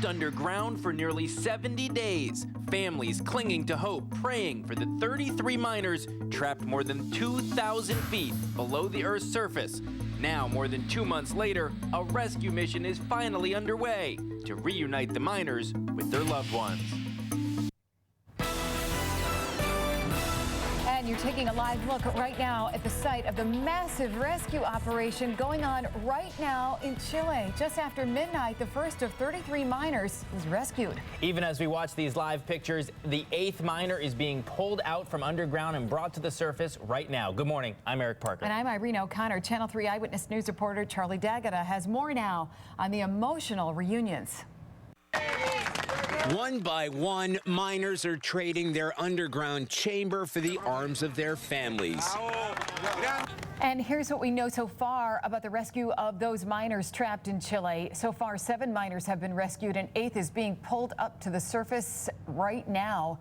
trapped underground for nearly 70 days. Families clinging to hope, praying for the 33 miners trapped more than 2,000 feet below the Earth's surface. Now, more than 2 months later, a rescue mission is finally underway to reunite the miners with their loved ones. And you're taking a live look right now at the site of the massive rescue operation going on right now in Chile. Just after midnight, the first of 33 miners was rescued. Even as we watch these live pictures, the 8th miner is being pulled out from underground and brought to the surface right now. Good morning. I'm Eric Parker. And I'm Irene O'Connor. Channel 3 Eyewitness News reporter Charlie D'Agata has more now on the emotional reunions. One by one, miners are trading their underground chamber for the arms of their families. And here's what we know so far about the rescue of those miners trapped in Chile. So far, 7 miners have been rescued, and 8th is being pulled up to the surface right now.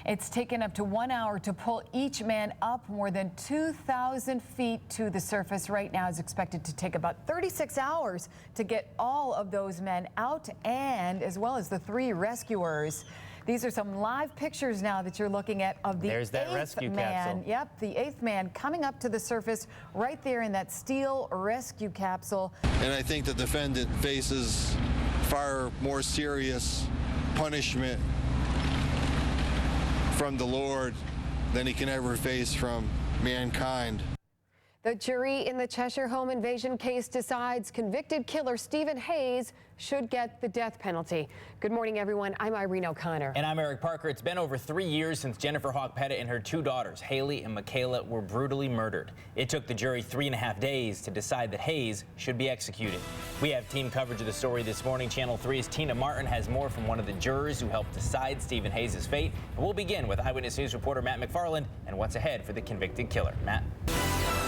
It's taken up to 1 hour to pull each man up. More than 2,000 feet to the surface right now is expected to take about 36 hours to get all of those men out, and as well as the 3 rescuers. These are some live pictures now that you're looking at of the There's that 8th rescue man. capsule. Yep, the 8th man coming up to the surface right there in that steel rescue capsule. And I think the defendant faces far more serious punishment from the Lord than he can ever face from mankind. The jury in the Cheshire home invasion case decides convicted killer Stephen Hayes should get the death penalty. Good morning, everyone. I'm Irene O'Connor. And I'm Eric Parker. It's been over 3 years since Jennifer Hawk Pettit and her 2 daughters, Haley and Michaela, were brutally murdered. It took the jury 3.5 days to decide that Hayes should be executed. We have team coverage of the story this morning. Channel 3's Tina Martin has more from one of the jurors who helped decide Stephen Hayes' fate. And we'll begin with Eyewitness News reporter Matt McFarland and what's ahead for the convicted killer. Matt.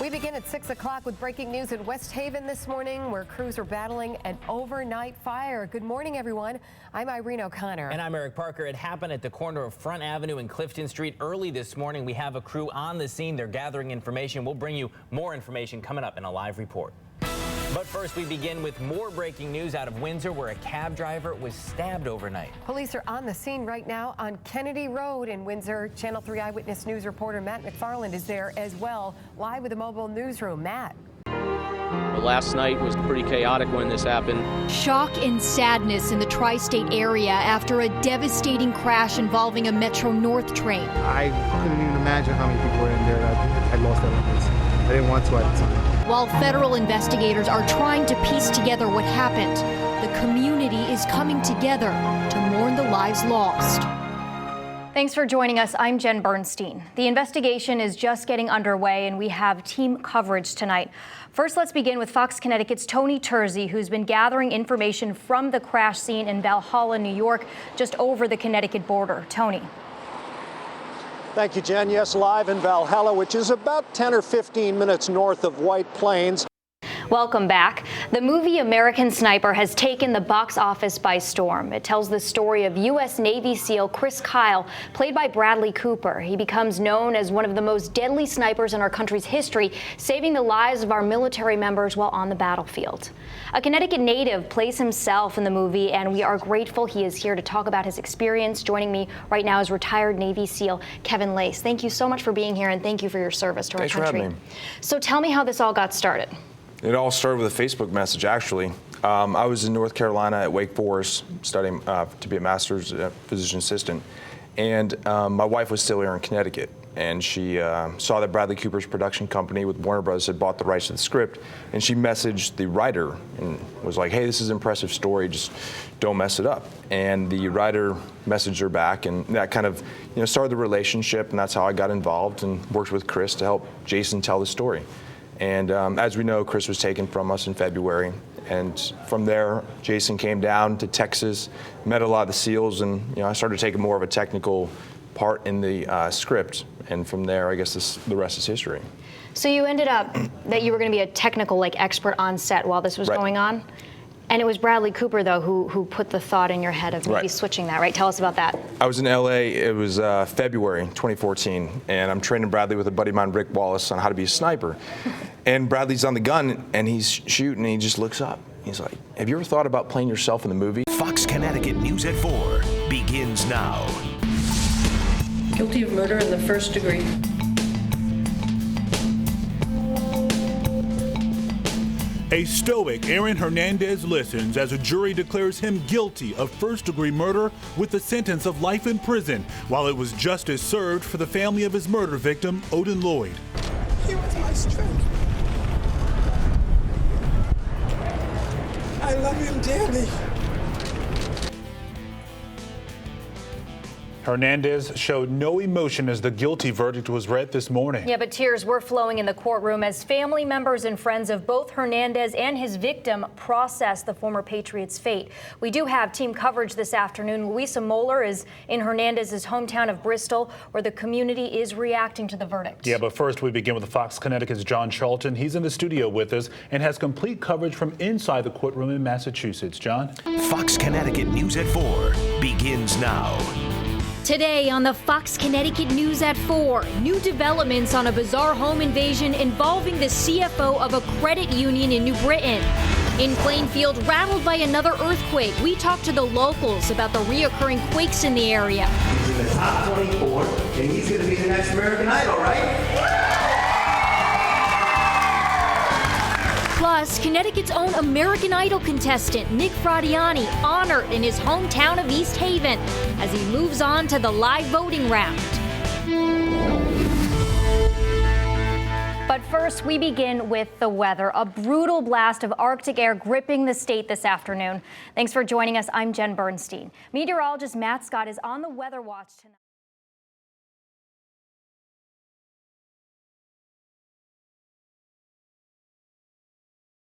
We begin at 6 o'clock with breaking news in West Haven this morning, where crews are battling an overnight fire. Good morning, everyone. I'm Irene O'Connor. And I'm Eric Parker. It happened at the corner of Front Avenue and Clifton Street early this morning. We have a crew on the scene. They're gathering information. We'll bring you more information coming up in a live report. But first, we begin with more breaking news out of Windsor, where a cab driver was stabbed overnight. Police are on the scene right now on Kennedy Road in Windsor. Channel 3 Eyewitness News reporter Matt McFarland is there as well, live with the mobile newsroom. Matt. Last night was pretty chaotic when this happened. Shock and sadness in the tri-state area after a devastating crash involving a Metro North train. I couldn't even imagine how many people were in there. I lost everything. I didn't want to at the time. While federal investigators are trying to piece together what happened, the community is coming together to mourn the lives lost. Thanks for joining us. I'm Jen Bernstein. The investigation is just getting underway, and we have team coverage tonight. First, let's begin with Fox Connecticut's Tony Terzi, who's been gathering information from the crash scene in Valhalla, New York, just over the Connecticut border. Tony. Thank you, Jen. Yes, live in Valhalla, which is about 10 or 15 minutes north of White Plains. Welcome back. The movie American Sniper has taken the box office by storm. It tells the story of U.S. Navy SEAL Chris Kyle, played by Bradley Cooper. He becomes known as one of the most deadly snipers in our country's history, saving the lives of our military members while on the battlefield. A Connecticut native plays himself in the movie, and we are grateful he is here to talk about his experience. Joining me right now is retired Navy SEAL Kevin Lace. Thank you so much for being here, and thank you for your service to our country. Thanks for having me. So tell me how this all got started. It all started with a Facebook message, actually. I was in North Carolina at Wake Forest studying to be a master's physician assistant. And my wife was still here in Connecticut. And she saw that Bradley Cooper's production company with Warner Bros. Had bought the rights to the script. And she messaged the writer and was like, hey, this is an impressive story, just don't mess it up. And the writer messaged her back, and that kind of started the relationship. And that's how I got involved and worked with Chris to help Jason tell the story. And as we know, Chris was taken from us in February. And from there, Jason came down to Texas, met a lot of the SEALs, and I started taking more of a technical part in the script. And from there, I guess the rest is history. So you ended up that you were going to be a technical expert on set while this was going on? And it was Bradley Cooper, though, who put the thought in your head of maybe switching that, right? Tell us about that. I was in LA, it was February 2014, and I'm training Bradley with a buddy of mine, Rick Wallace, on how to be a sniper. And Bradley's on the gun, and he's shooting, and he just looks up. He's like, have you ever thought about playing yourself in the movie? Fox Connecticut News at 4 begins now. Guilty of murder in the first degree. A stoic Aaron Hernandez listens as a jury declares him guilty of first-degree murder with a sentence of life in prison, while it was justice served for the family of his murder victim, Odin Lloyd. He was my strength. I love him dearly. Hernandez showed no emotion as the guilty verdict was read this morning. Yeah, but tears were flowing in the courtroom as family members and friends of both Hernandez and his victim process the former Patriot's fate. We do have team coverage this afternoon. Louisa Moeller is in Hernandez's hometown of Bristol, where the community is reacting to the verdict. Yeah, but first we begin with Fox Connecticut's John Charlton. He's in the studio with us and has complete coverage from inside the courtroom in Massachusetts. John? Fox Connecticut News at 4 begins now. Today on the Fox Connecticut News at 4, new developments on a bizarre home invasion involving the CFO of a credit union in New Britain. In Plainfield, rattled by another earthquake, we talked to the locals about the reoccurring quakes in the area. He's in the top 24, and he's going to be the next American Idol, right? Plus, Connecticut's own American Idol contestant, Nick Fradiani, honored in his hometown of East Haven as he moves on to the live voting round. But first, we begin with the weather. A brutal blast of Arctic air gripping the state this afternoon. Thanks for joining us. I'm Jen Bernstein. Meteorologist Matt Scott is on the weather watch tonight.